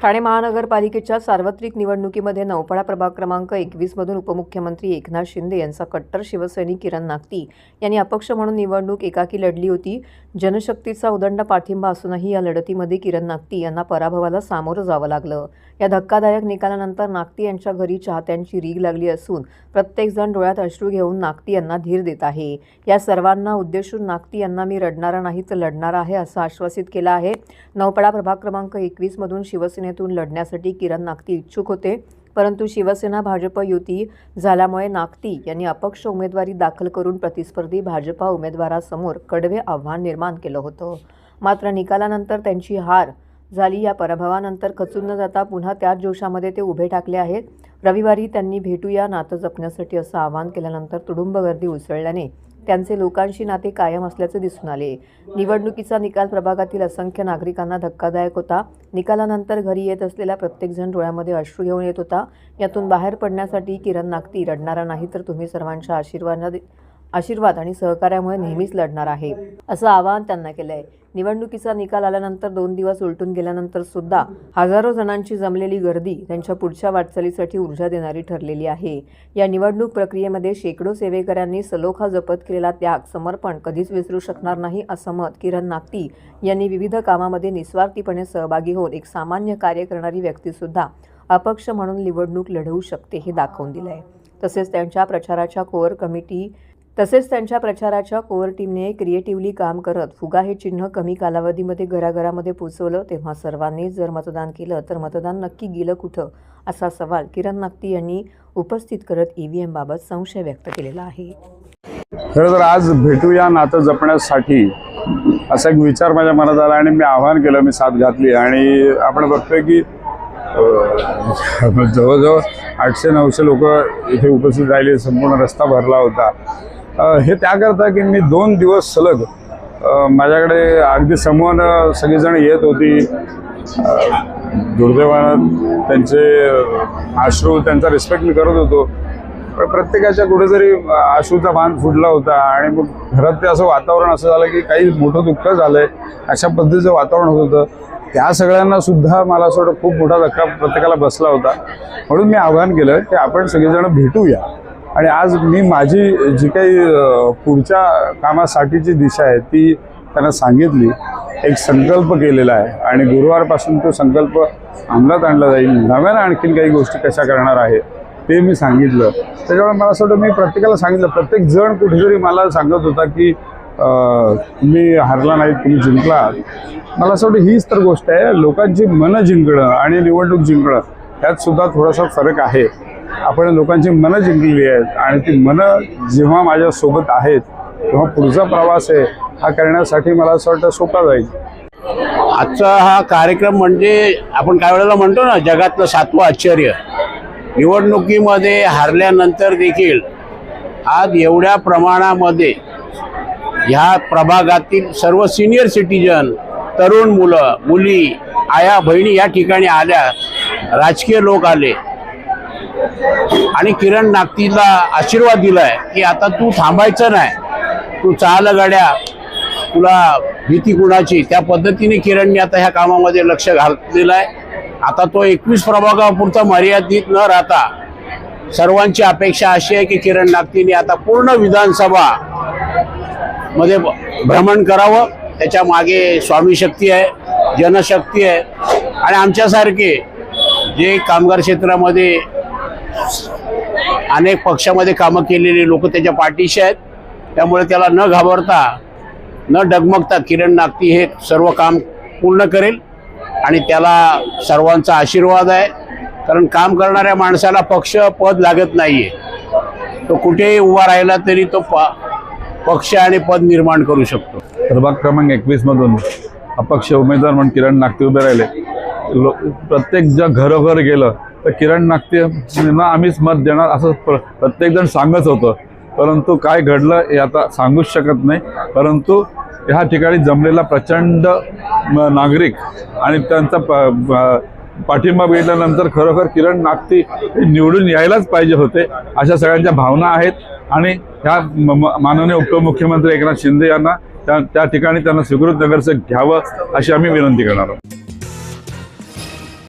ठाणे महानगरपालिकेच्या सार्वत्रिक निवडणुकीमध्ये नौपाडा प्रभाग क्रमांक 21 मधून उपमुख्यमंत्री एकनाथ शिंदे यांचा कट्टर शिवसैनिक किरण नागती यांनी अपक्ष म्हणून निवडणूक एकाकी लढली होती। जनशक्तीचा उदंड पाठिंबा असूनही या लढतीमध्ये किरण नागती यांना पराभवाला सामोरं जावं लागलं। या धक्कादायक निकालानंतर नागती यांच्या घरी चाहत्यांची रीग लागली असून प्रत्येक जण डोळ्यात अश्रू घेऊन नागती यांना धीर देत आहे। या सर्वांना उद्देशून नागती यांना मी रडणारा नाही तर लढणार आहे असं आश्वासित केलं आहे। नौपाडा प्रभाग क्रमांक 21 मधून शिवसेनेतून लढण्यासाठी किरण नागती इच्छुक होते, परंतु शिवसेना भाजप युती झाल्यामुळे नागती यांनी अपक्ष उमेदवारी दाखल करून प्रतिस्पर्धी भाजपा उमेदवारासमोर कडवे आव्हान निर्माण केलं होतं। मात्र निकालानंतर त्यांची हार झाली। या पराभवानंतर खचून न जाता पुन्हा त्याच जोशामध्ये ते उभे ठाकले आहेत। रविवारी त्यांनी भेटूया नातं जपण्यासाठी असं आवाहन केल्यानंतर तुडुंब गर्दी उसळल्याने त्यांचे लोकांशी नाते कायम असल्याचे दिसून आले। निवडणुकीचा निकाल प्रभागातील असंख्य नागरिकांना धक्कादायक होता। निकालानंतर घरी येत असलेला प्रत्येक जण डोळ्यामध्ये अश्रू घेऊन येत होता। यातून बाहेर पडण्यासाठी किरण नागती रडणारा नाही तर तुम्ही सर्वांच्या आशीर्वाद आणि सहकार्यामुळे नेहमीच लढणार आहे असं आवाहन त्यांना केलंय। निवडणुकीचा निकाल आल्यानंतर 2 दिवस उलटून गेल्यानंतर सुद्धा हजारो जणांची जमलेली गर्दी त्यांच्या पुढच्या वाटचालीसाठी ऊर्जा देणारी ठरलेली आहे। या निवडणूक प्रक्रियेमध्ये शेकडो सेवेकऱ्यांनी सलोखा जपत केलेला त्याग समर्पण कधीच विसरू शकणार नाही असं मत किरण नागती यांनी विविध कामामध्ये निस्वार्थीपणे सहभागी होऊन एक सामान्य कार्य करणारी व्यक्तीसुद्धा अपक्ष म्हणून निवडणूक लढवू शकते हे दाखवून दिलंय। तसेच त्यांच्या प्रचाराच्या कोअर टीमने क्रिएटिव्हली काम करत फुगा हे चिन्ह कमी कालावधीमध्ये घराघरामध्ये पोचवलं। तेव्हा सर्वांनी जर मतदान केलं तर मतदान नक्की गेलं कुठं असा सवाल किरण नागती यांनी उपस्थित करत ईव्हीएम बाबत संशय व्यक्त केलेला आहे। खरं तर आज भेटूया नातं जपण्यासाठी असा एक विचार माझ्या मनात आला आणि मी आवाहन केलं, मी साथ घातली आणि आपण बघतोय की जवळजवळ 800-900 लोक इथे उपस्थित राहिले, संपूर्ण रस्ता भरला होता। हे त्याकरता की मी 2 दिवस सलग माझ्याकडे अगदी समूहानं सगळीजण येत होती। दुर्दैवानं त्यांचे अश्रू, त्यांचा रिस्पेक्ट मी करत होतो, पण प्रत्येकाच्या कुठेतरी अश्रूचा बांध फुटला होता आणि मग घरात ते असं वातावरण असं झालं की काही मोठं दुःख झालंय अशा पद्धतीचं वातावरण होत होतं। त्या सगळ्यांना सुद्धा मला असं वाटतं खूप मोठा धक्का प्रत्येकाला बसला होता। म्हणून मी आवाहन केलं की आपण सगळेजण भेटूया आणि आज मी माझी जी काही पुढच्या कामासाठीची दिशा आहे ती त्यांना सांगितली, एक संकल्प केलेला आहे आणि गुरुवारपासून तो संकल्प अंमलात आणला जाईल। नव्यानं आणखीन काही गोष्टी कशा करणार आहे ते मी सांगितलं। त्याच्यामुळे मला असं वाटतं मी प्रत्येकाला सांगितलं, प्रत्येक जण कुठेतरी मला सांगत होता की तुम्ही हारला नाही, तुम्ही जिंकला। मला असं वाटतं हीच तर गोष्ट आहे, लोकांची मनं जिंकणं आणि निवडणूक जिंकणं यात सुद्धा थोडासा फरक आहे। आपण लोकांची मनं जिंकलेली आहेत आणि ती मनं जेव्हा माझ्यासोबत आहेत तेव्हा पुढचा प्रवास आहे हा करण्यासाठी मला असं वाटतं सोपा जाईल। आजचा हा कार्यक्रम म्हणजे आपण काय वेळेला म्हणतो ना, जगातलं 7वं आश्चर्य। निवडणुकीमध्ये हारल्यानंतर देखील आज एवढ्या प्रमाणामध्ये ह्या प्रभागातील सर्व सिनियर सिटीजन, तरुण मुलं मुली, आया बहिणी या ठिकाणी आल्या, राजकीय लोक आले आणि किरण नागतीला आशीर्वाद दिलाय की आता तू थांबायचं नाही, तू चाल गड्या, तुला भीती कुणाची, त्या पद्धतीने किरणने आता ह्या कामामध्ये लक्ष घातलेलं आहे। आता तो 21 प्रभागापुरता मर्यादित न राहता सर्वांची अपेक्षा अशी आहे की किरण नागतीने आता पूर्ण विधानसभा मध्ये भ्रमण करावं। त्याच्या मागे स्वामी शक्ती आहे, जनशक्ती आहे आणि आमच्यासारखे जे कामगार क्षेत्रामध्ये अनेक पक्षामध्ये कामं केलेले लोक त्याच्या पाठीशी आहेत। त्यामुळे त्याला न घाबरता न डगमगता किरण नागती हे सर्व काम पूर्ण करेल आणि त्याला सर्वांचा आशीर्वाद आहे। कारण काम करणाऱ्या माणसाला पक्ष पद लागत नाहीये, तो कुठेही उभा राहिला तरी तो पक्ष आणि पद निर्माण करू शकतो। प्रभाग क्रमांक 21 मधून अपक्ष उमेदवार म्हणून किरण नागती उभे राहिले। प्रत्येक जण घरोघर गेलं तर किरण नागतींना आम्हीच मत देणार असं प्रत्येकजण सांगत होतं, परंतु काय घडलं हे आता सांगूच शकत नाही। परंतु ह्या ठिकाणी जमलेला प्रचंड नागरिक आणि त्यांचा पाठिंबा मिळाल्यानंतर खरोखर किरण नागती निवडून यायलाच पाहिजे होते अशा सगळ्यांच्या भावना आहेत आणि ह्या माननीय उपमुख्यमंत्री एकनाथ शिंदे यांना त्या ठिकाणी त्यांना स्वीकृत नगरसेवक घ्यावं अशी आम्ही विनंती करणार आहोत।